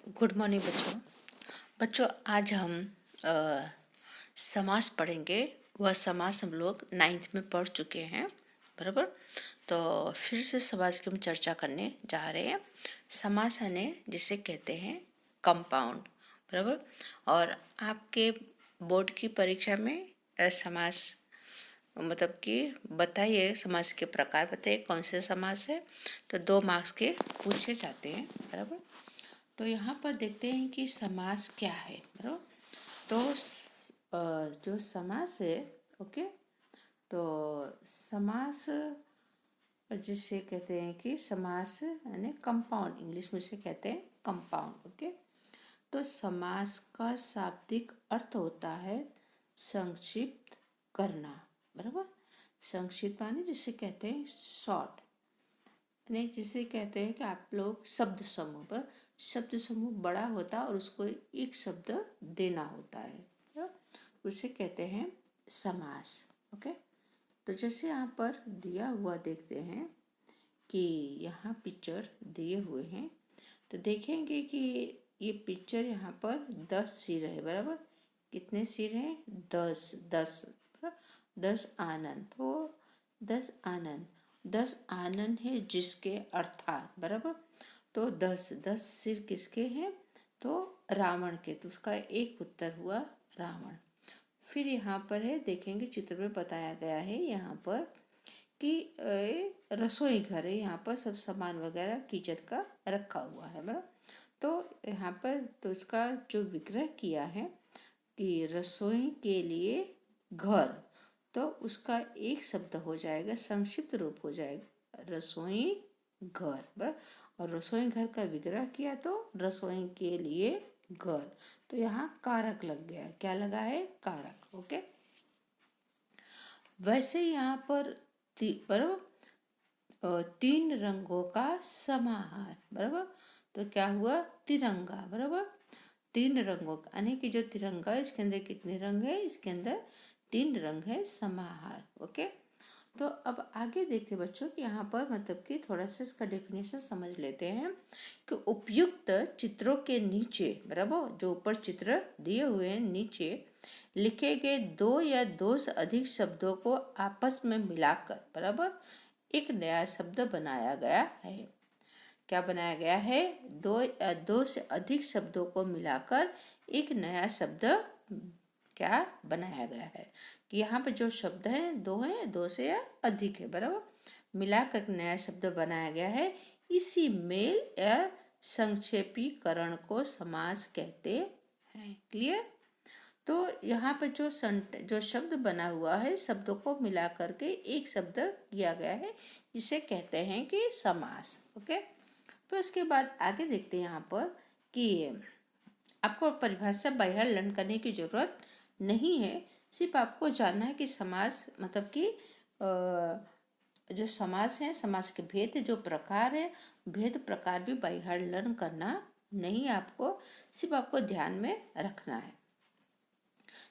Good morning बच्चों। बच्चों आज हम समास पढ़ेंगे। वह समास हम लोग 9th में पढ़ चुके हैं, बराबर। तो फिर से समास की हम चर्चा करने जा रहे हैं। समास यानी जिसे कहते हैं कंपाउंड, बराबर। और आपके बोर्ड की परीक्षा में समास मतलब कि बताइए, समास के प्रकार बताइए कौन से समास है। तो 2 मार्क्स के पूछे जाते हैं, बराबर। तो यहाँ पर देखते हैं कि समास क्या है, बराबर। तो जो समास है, ओके, तो समास जिसे कहते हैं कि समास यानी कंपाउंड, इंग्लिश में इसे कहते हैं कंपाउंड, ओके। तो समास का शाब्दिक अर्थ होता है संक्षिप्त करना, बराबर। संक्षिप्त माने जिसे कहते हैं शॉर्ट, यानी जिसे कहते हैं कि आप लोग शब्द समूह पर, शब्द समूह बड़ा होता है और उसको एक शब्द देना होता है, उसे कहते हैं समास, ओके। तो जैसे यहाँ पर दिया हुआ देखते हैं कि यहाँ पिक्चर दिए हुए हैं, तो देखेंगे कि ये पिक्चर यहाँ पर 10 सिर है, बराबर। कितने सिर हैं? 10 10, 10 आनंद। तो 10 आनंद, 10 आनंद है जिसके अर्थात, बराबर। तो 10 10 सिर किसके हैं? तो रावण के। तो उसका एक उत्तर हुआ रावण। फिर यहाँ पर है, देखेंगे चित्र में बताया गया है यहाँ पर कि रसोई घर है। यहाँ पर सब सामान वगैरह किचन का रखा हुआ है, बराबर। तो यहाँ पर तो उसका जो विग्रह किया है कि रसोई के लिए घर, तो उसका एक शब्द हो जाएगा, संक्षिप्त रूप हो जाएगा रसोई घर, बराबर। और रसोई घर का विग्रह किया तो रसोई के लिए घर। तो यहाँ कारक लग गया। क्या लगा है? कारक, ओके। वैसे यहाँ पर बराबर 3 रंगों का समाहार, बराबर। तो क्या हुआ? तिरंगा, बराबर। 3 रंगों का, यानी कि जो तिरंगा है इसके अंदर कितने रंग है? इसके अंदर 3 रंग है, समाहार, ओके। तो अब आगे देखते बच्चों कि यहाँ पर मतलब कि थोड़ा सा इसका डेफिनेशन समझ लेते हैं कि उपयुक्त चित्रों के नीचे, बराबर, जो ऊपर चित्र दिए हुए हैं, नीचे लिखे गए 2 या 2 से अधिक शब्दों को आपस में मिलाकर, बराबर, एक नया शब्द बनाया गया है। क्या बनाया गया है? 2 या 2 से अधिक शब्दों को मिलाकर एक नया शब्द क्या बनाया गया है कि यहाँ पे जो शब्द हैं 2 हैं, 2 से या अधिक है, बराबर, मिलाकर नया शब्द बनाया गया है। इसी मेल या संक्षेपीकरण को समास कहते हैं। क्लियर? तो यहाँ पर जो शब्द बना हुआ है, शब्दों को मिला करके एक शब्द किया गया है, जिसे कहते हैं कि समास, ओके। तो उसके बाद आगे देखते हैं यहाँ पर कि आपको परिभाषा बाय हार्ट लर्न करने की जरूरत नहीं है। सिर्फ आपको जानना है कि समास मतलब कि जो समास है, समास के भेद, जो प्रकार है, भेद प्रकार भी बाय हार्ट लर्न करना नहीं है आपको, सिर्फ आपको ध्यान में रखना है।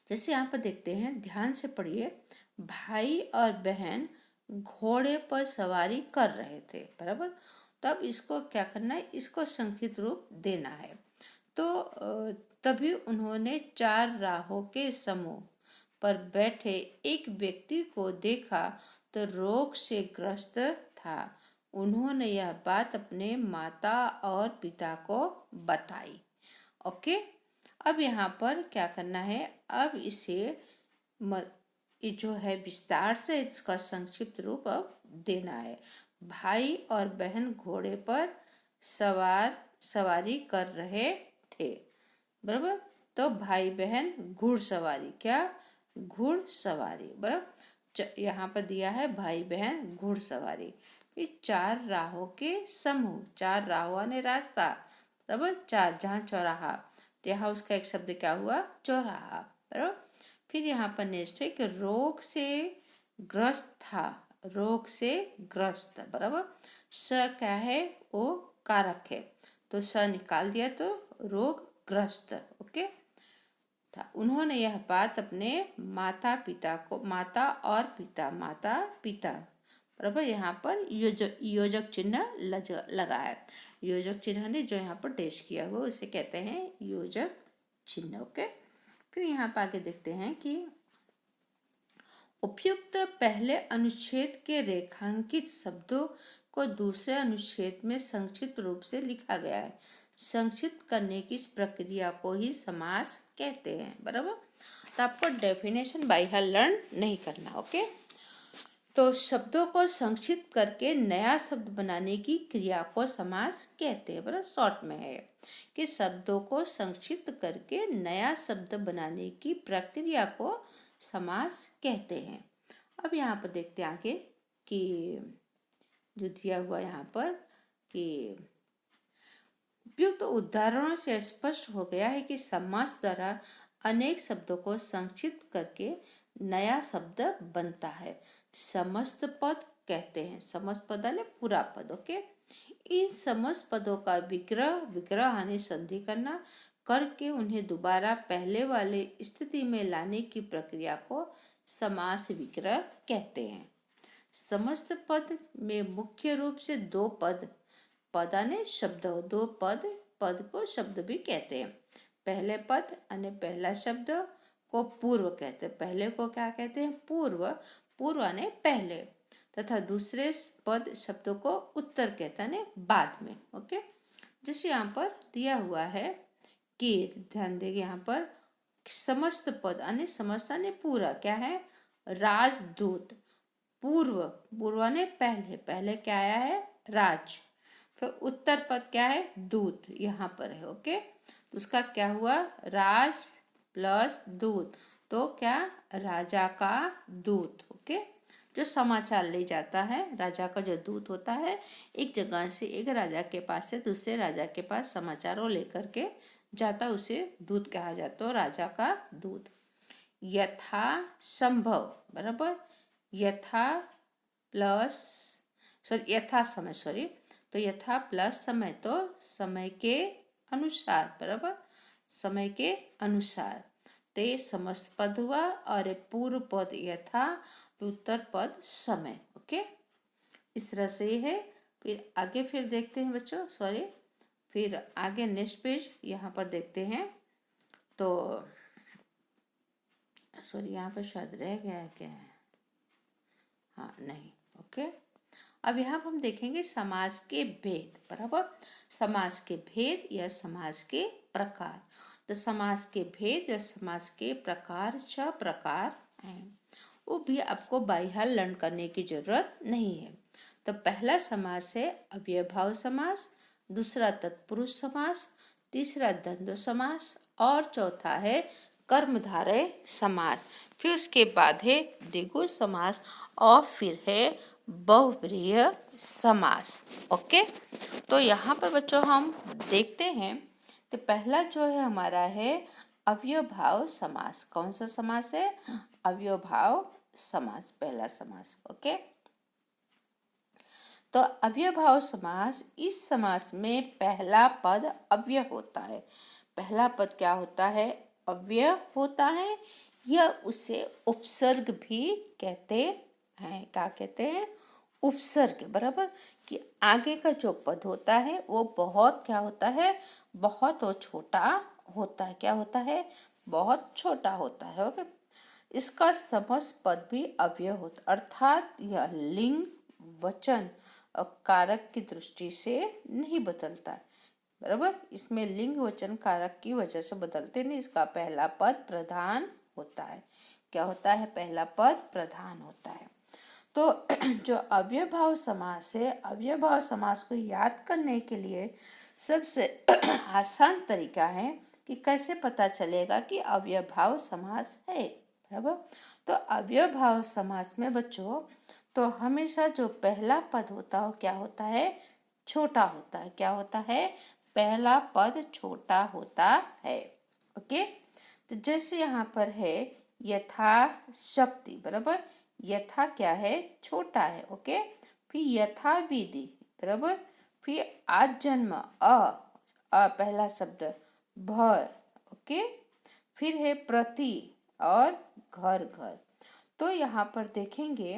जैसे यहाँ पर देखते हैं, ध्यान से पढ़िए। भाई और बहन घोड़े पर सवारी कर रहे थे, बराबर। तब इसको क्या करना है? इसको संक्षिप्त रूप देना है। तो तभी उन्होंने 4 राहों के समूह पर बैठे एक व्यक्ति को देखा तो रोग से ग्रस्त था। उन्होंने यह बात अपने माता और पिता को बताई, ओके। अब यहाँ पर क्या करना है? अब इसे ये जो है विस्तार से इसका संक्षिप्त रूप अब देना है। भाई और बहन घोड़े पर सवारी कर रहे थे, बराबर। तो भाई बहन घुड़सवारी, क्या? घुड़सवारी, बराबर। यहाँ पर दिया है भाई बहन घुड़सवारी। फिर 4 राहों के समूह, 4 राहों ने रास्ता, बराबर, 4 जहाँ चौराहा, तो यहाँ उसका एक शब्द क्या हुआ? चौराहा, बराबर। फिर यहाँ पर नेक्स्ट है कि रोग से ग्रस्त था, रोग से ग्रस्त, बराबर। स क्या है? वो कारक है, तो स निकाल दिया तो रोग ग्रस्त, ओके था। उन्होंने यह बात अपने माता पिता, माता बराबर। यहाँ पर योजक चिन्ह लगा है। योजक चिन्ह ने जो यहाँ पर डैश किया हुआ उसे कहते हैं योजक चिन्ह। ओके, फिर यहाँ पर आगे देखते हैं कि उपयुक्त पहले अनुच्छेद के रेखांकित शब्दों को दूसरे अनुच्छेद में संक्षिप्त रूप से लिखा गया है। संक्षिप्त करने की इस प्रक्रिया को ही समास कहते हैं। बराबर। तो आपको डेफिनेशन बाय हार्ट लर्न नहीं करना। ओके, तो शब्दों को संक्षिप्त करके नया शब्द बनाने की क्रिया को समास कहते हैं। बराबर, शॉर्ट में है कि शब्दों को संक्षिप्त करके नया शब्द बनाने की प्रक्रिया को समास कहते हैं। अब यहाँ पर देखते हैं आगे कि जो दिया हुआ यहाँ पर कि उपयुक्त उदाहरणों से स्पष्ट हो गया है कि समास द्वारा अनेक शब्दों को संक्षिप्त करके नया शब्द बनता है। समस्त पद कहते हैं। समस्त पद यानी पूरा पद। ओके, इन समस्त पदों का विग्रह यानी संधि करना करके उन्हें दोबारा पहले वाले स्थिति में लाने की प्रक्रिया को समास विग्रह कहते हैं। समस्त पद में मुख्य रूप से दो पद यानी शब्द, दो पद को शब्द भी कहते हैं। पहले पद यानी पहला शब्द को पूर्व कहते हैं। पहले को क्या कहते हैं? पूर्व यानी पहले, तथा दूसरे पद शब्दों को उत्तर कहते हैं बाद में। ओके, जैसे यहाँ पर दिया हुआ है कि ध्यान देंगे यहाँ पर समस्त पद यानी समस्त यानी पूरा क्या है? राजदूत। पूर्व यानी पहले क्या आया है? राज। फिर उत्तर पद क्या है? दूत, यहाँ पर है। ओके, तो उसका क्या हुआ? राज प्लस दूत, तो क्या? राजा का दूत। ओके, जो समाचार ले जाता है, राजा का जो दूत होता है, एक जगह से एक राजा के पास से दूसरे राजा के पास समाचारों लेकर के जाता, उसे दूत कहा जाता है, राजा का दूत। यथा संभव, बराबर, यथा समय, तो यथा प्लस समय, तो समय के अनुसार, बराबर, समय के अनुसार। तो ये समस्त पद हुआ और पूर्व पद यथा, उत्तर पद समय। ओके, इस तरह से ये है। फिर आगे फिर देखते हैं बच्चों, फिर आगे नेक्स्ट पेज यहाँ पर देखते हैं। तो यहाँ पर शायद रह गया है क्या है? हाँ, नहीं। ओके, अब यहाँ पर हम देखेंगे समास के भेद। बराबर, समास के भेद या समास के प्रकार। तो समास के भेद या समास के प्रकार 6 प्रकार हैं, वो भी आपको बाय हार्ट लर्न करने की जरूरत नहीं है। तो पहला समास है अव्ययभाव समास, दूसरा तत्पुरुष समास, तीसरा द्वंद्व समास और चौथा है कर्मधारय समास। फिर उसके बाद है द्विगु समास और फिर है बहुव्रीहि समास। ओके, तो यहाँ पर बच्चों हम देखते हैं तो पहला जो है हमारा है अव्ययभाव समास। कौन सा समास है? अव्ययभाव समास, पहला समास। ओके, तो अव्ययभाव समास, इस समास में पहला पद अव्यय होता है। पहला पद क्या होता है? अव्यय होता है, या उसे उपसर्ग भी कहते हैं। क्या कहते हैं? उपसर्ग। बराबर, कि आगे का जो पद होता है वो बहुत क्या होता है? बहुत वो छोटा होता है। क्या होता है? बहुत छोटा होता है। ओके, इसका समस्त पद भी अव्यय होता, अर्थात यह लिंग, वचन और कारक की दृष्टि से नहीं बदलता। बराबर, इसमें लिंग, वचन, कारक की वजह से बदलते नहीं। इसका पहला पद प्रधान होता है। क्या होता है? पहला पद प्रधान होता है। तो जो अव्ययभाव समास है, अव्ययभाव समास को याद करने के लिए सबसे आसान तरीका है कि कैसे पता चलेगा कि अव्ययभाव समास है। बराबर, तो अव्ययभाव समास में बच्चों तो हमेशा जो पहला पद होता है क्या होता है? छोटा होता है। क्या होता है? पहला पद छोटा होता है। ओके, तो जैसे यहाँ पर है यथाशक्ति। बराबर, यथा क्या है? छोटा है। ओके, फिर यथा विधि। बराबर, फिर आज जन्म अ पहला शब्द भर। ओके, फिर है प्रति और घर। तो यहाँ पर देखेंगे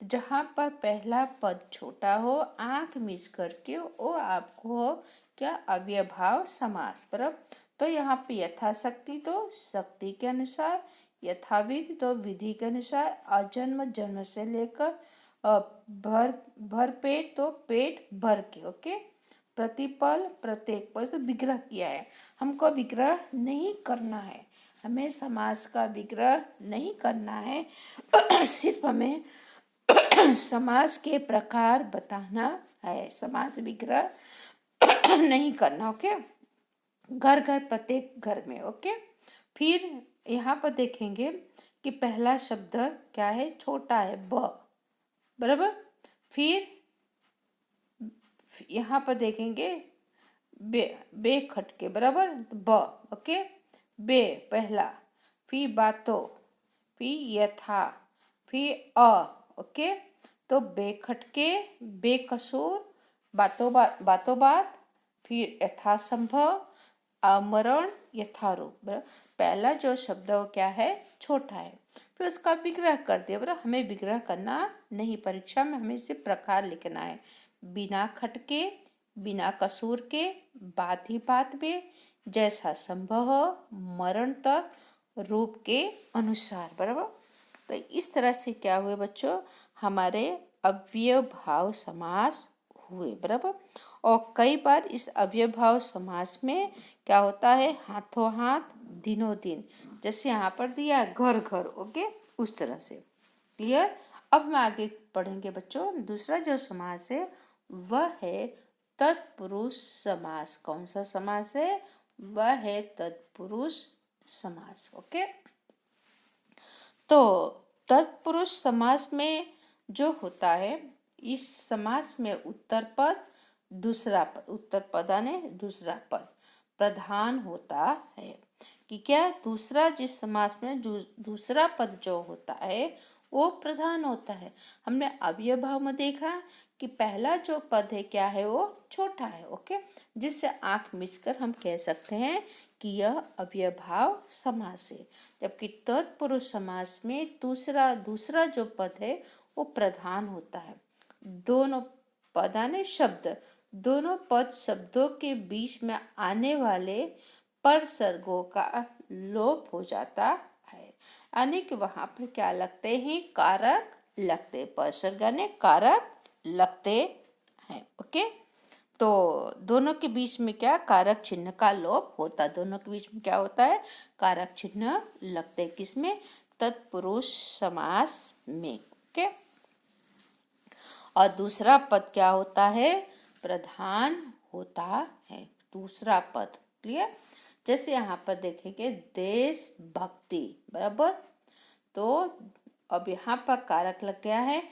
तो जहाँ पर पहला पद छोटा हो, आंख मीच करके, वो आपको हो क्या, अव्ययभाव समास। बराबर। तो यहाँ पे यथाशक्ति तो शक्ति के अनुसार, यथाविधि तो विधि के अनुसार, अजन्म जन्म से लेकर भर भर पेट तो पेट भर के। ओके। प्रतिपल प्रत्येक पल तो विग्रह किया है, हमको विग्रह नहीं करना है, हमें समास का विग्रह नहीं करना है सिर्फ हमें समास के प्रकार बताना है, समास विग्रह नहीं करना। ओके। घर घर प्रत्येक घर में। ओके। फिर यहाँ पर देखेंगे कि पहला शब्द क्या है, छोटा है, ब। बराबर। फिर यहाँ पर देखेंगे बे, बे खटके। बराबर। ब। ओके। बे पहला, फिर बातो, फिर यथा, फिर अ। ओके। तो बेखटके, बेकसूर, बातों बात, फिर यथासंभव, आमरण, यथारूप। पहला जो शब्द वो क्या है, छोटा है, फिर उसका विग्रह कर दिया। बराबर। हमें विग्रह करना नहीं, परीक्षा में हमें सिर्फ प्रकार लिखना है, बिना खटके, बिना कसूर के, बात ही बात में, जैसा संभव हो, मरण तक, रूप के अनुसार। बराबर। तो इस तरह से क्या हुए बच्चों, हमारे अव्यय भाव समास हुए। बराबर। और कई बार इस अव्यय भाव समास में क्या होता है, हाथों हाथ, दिनों दिन, जैसे यहाँ पर दिया घर घर। ओके। उस तरह से। क्लियर। अब हम आगे पढ़ेंगे बच्चों, दूसरा जो समास है वह है तत्पुरुष समास। कौन सा समास है, वह है तत्पुरुष समास। ओके। तो तत्पुरुष समास में जो होता है, इस समास में उत्तर पद, दूसरा पद, उत्तर पद यानी दूसरा पद प्रधान होता है। कि क्या, दूसरा जिस समास में दूसरा पद जो होता है वो प्रधान होता है। हमने अव्यय भाव में देखा कि पहला जो पद है क्या है, वो छोटा है। ओके। जिससे आंख मिचकर हम कह सकते हैं कि यह अव्यय भाव समास है। जबकि तत्पुरुष समास में दूसरा जो पद है वो प्रधान होता है। दोनों पद यानी शब्द, दोनों पद शब्दों के बीच में आने वाले परसर्गों का लोप हो जाता है, यानी कि वहां पर क्या लगते हैं, कारक लगते, परसर्ग यानी कारक लगते हैं। ओके। तो दोनों के बीच में क्या, कारक चिन्ह का लोप होता है, दोनों के बीच में क्या होता है, कारक चिन्ह लगते, किसमें, तत्पुरुष समास में। ओके। और दूसरा पद क्या होता है, प्रधान होता है दूसरा पद। क्लियर। जैसे यहाँ पर देखेंगे देश भक्ति। बराबर। तो अब यहाँ पर कारक लग गया है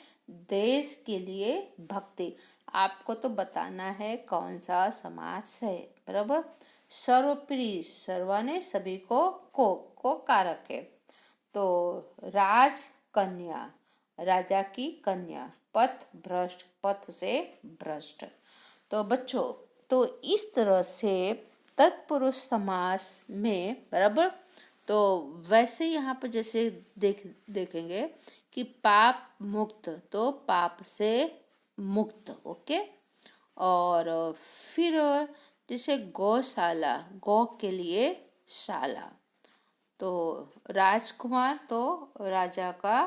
देश के लिए भक्ति। आपको तो बताना है कौन सा समास है। बराबर। सर्वप्रिय, सर्वाने सभी को कारक है। तो राज कन्या, राजा की कन्या, पथ भ्रष्ट, पथ से भ्रष्ट। तो बच्चों, तो इस तरह से तत्पुरुष समास में, बराबर, तो वैसे यहाँ पर जैसे देखेंगे कि पाप मुक्त, तो पाप से मुक्त। ओके। और फिर जैसे गौशाला, गौ के लिए शाला, तो राजकुमार तो राजा का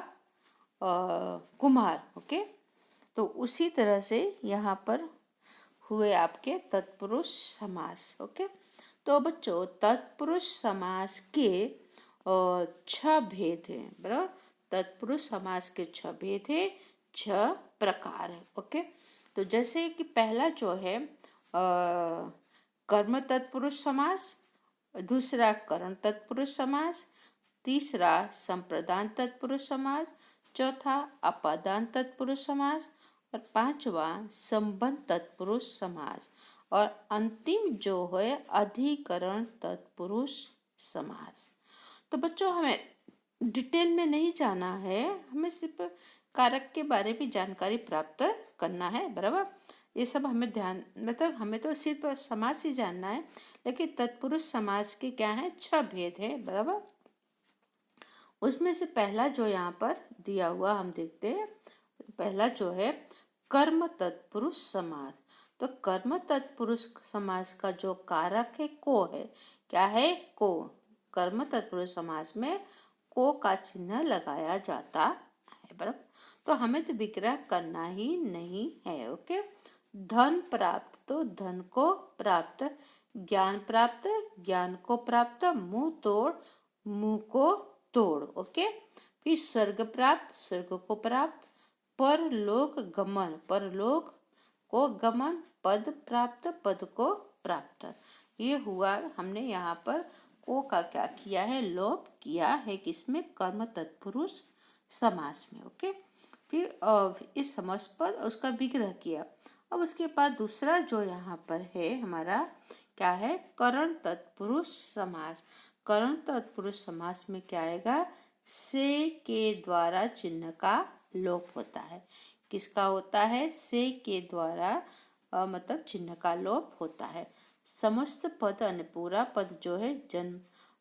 कुमार। ओके। तो उसी तरह से यहाँ पर हुए आपके तत्पुरुष समास। ओके। तो बच्चों, तत्पुरुष समास के 6 भेद हैं। बराबर। तत्पुरुष समास के 6 भेद है, 6 प्रकार है। ओके। तो जैसे कि पहला जो है कर्म तत्पुरुष समास, दूसरा करण तत्पुरुष समास, तीसरा संप्रदान तत्पुरुष समास, चौथा अपादान तत्पुरुष समास, और पांचवा संबंध तत्पुरुष समास, और अंतिम जो है अधिकरण तत्पुरुष समास। तो बच्चों, हमें डिटेल में नहीं जाना है, हमें सिर्फ कारक के बारे में जानकारी प्राप्त करना है। बराबर। ये सब हमें ध्यान, मतलब हमें तो सिर्फ समास ही जानना है, लेकिन तत्पुरुष समास के क्या है, 6 भेद है। बराबर। उसमें से पहला जो यहाँ पर दिया हुआ हम देखते हैं, पहला जो है कर्म तत्पुरुष समास। तो कर्म तत्पुरुष समास का जो कारक है को है, क्या है, को। कर्म तत्पुरुष समास में को का चिन्ह लगाया जाता है, बराबर। तो हमें तो विग्रह करना ही नहीं है, ओके। धन प्राप्त, तो धन को प्राप्त, ज्ञान प्राप्त, ज्ञान को प्राप्त, मुंह तोड़, मुंह को तोड़, ओके। फिर स्वर्ग प्राप्त, स्वर्ग को प्राप्त, परलोक गमन, परलोक को गमन, पद प्राप्त, पद को प्राप्त। ये हुआ, हमने यहाँ पर को का क्या किया है, लोप किया है, किसमें, कर्म तत्पुरुष समास में, ओके। फिर इस समास पद उसका विग्रह किया। अब उसके बाद दूसरा जो यहाँ पर है हमारा, क्या है, करण तत्पुरुष समास। करण तत्पुरुष समास में क्या आएगा, से के द्वारा चिन्ह का लोप होता है। किसका होता है, से के द्वारा मतलब चिन्ह का लोप होता है। समस्त पद यानी पूरा पद जो है, जन्म,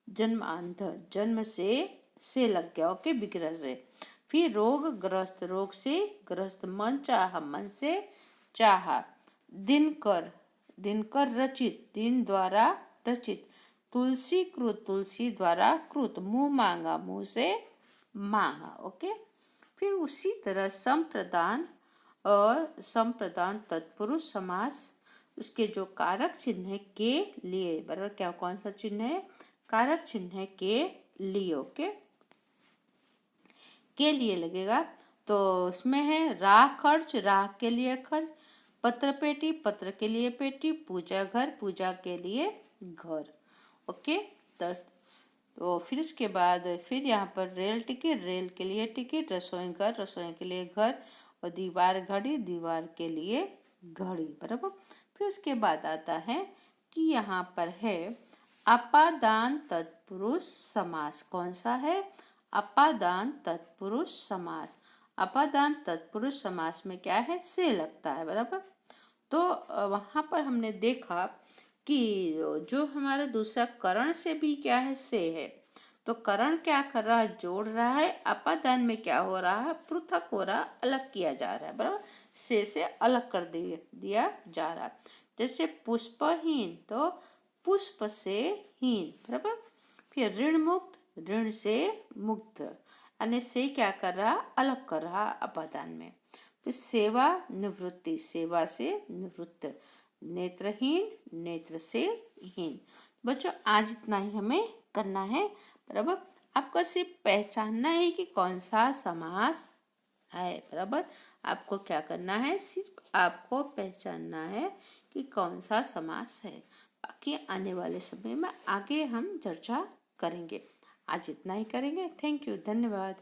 जन्मांध, जन्म से लग गया, ओके, विग्रह से। फिर रोग ग्रस्त, रोग से ग्रस्त, मन चाह, मन से चाहा, दिनकर, दिनकर रचित, दिन द्वारा रचित, तुलसी कृत, तुलसी द्वारा कृत, मुंह मांगा, मुंह से मांगा, ओके। फिर उसी तरह संप्रदान और संप्रदान तत्पुरुष समास, उसके जो कारक चिन्ह है के लिए, बराबर, क्या कौन सा चिन्ह है, कारक चिन्ह है के लिए, ओके, के लिए लगेगा। तो उसमें है राह खर्च, राह के लिए खर्च, पत्र पेटी, पत्र के लिए पेटी, पूजा घर, पूजा के लिए घर, ओके। तो फिर इसके बाद फिर यहाँ पर रेल टिकट, रेल के लिए टिकट, रसोई घर, रसोई के लिए घर, और दीवार घड़ी, दीवार के लिए घड़ी, बराबर। फिर उसके बाद आता है कि यहाँ पर है अपादान तत्पुरुष समास। कौन सा है, अपादान तत्पुरुष समास। अपादान तत्पुरुष समास में क्या है, से लगता है, बराबर। तो वहाँ पर हमने देखा कि जो हमारा दूसरा करण से भी क्या है, से है। तो करण क्या कर रहा है, जोड़ रहा है। अपादान में क्या हो रहा है, पृथक हो रहा, अलग किया जा रहा है, बराबर, से अलग कर दिया जा रहा है। जैसे पुष्पहीन, तो पुष्प से हीन, बराबर। फिर ऋण मुक्त, ऋण से मुक्त, यानी से क्या कर रहा, अलग कर रहा अपादान में। फिर सेवा निवृत्ति, सेवा से निवृत्त, नेत्रहीन, नेत्र से हीन। बच्चों आज इतना ही हमें करना है, बराबर। आपको सिर्फ पहचानना है कि कौन सा समास है, बराबर। आपको क्या करना है, सिर्फ आपको पहचानना है कि कौन सा समास है। बाकी आने वाले समय में आगे हम चर्चा करेंगे। आज इतना ही करेंगे। थैंक यू, धन्यवाद।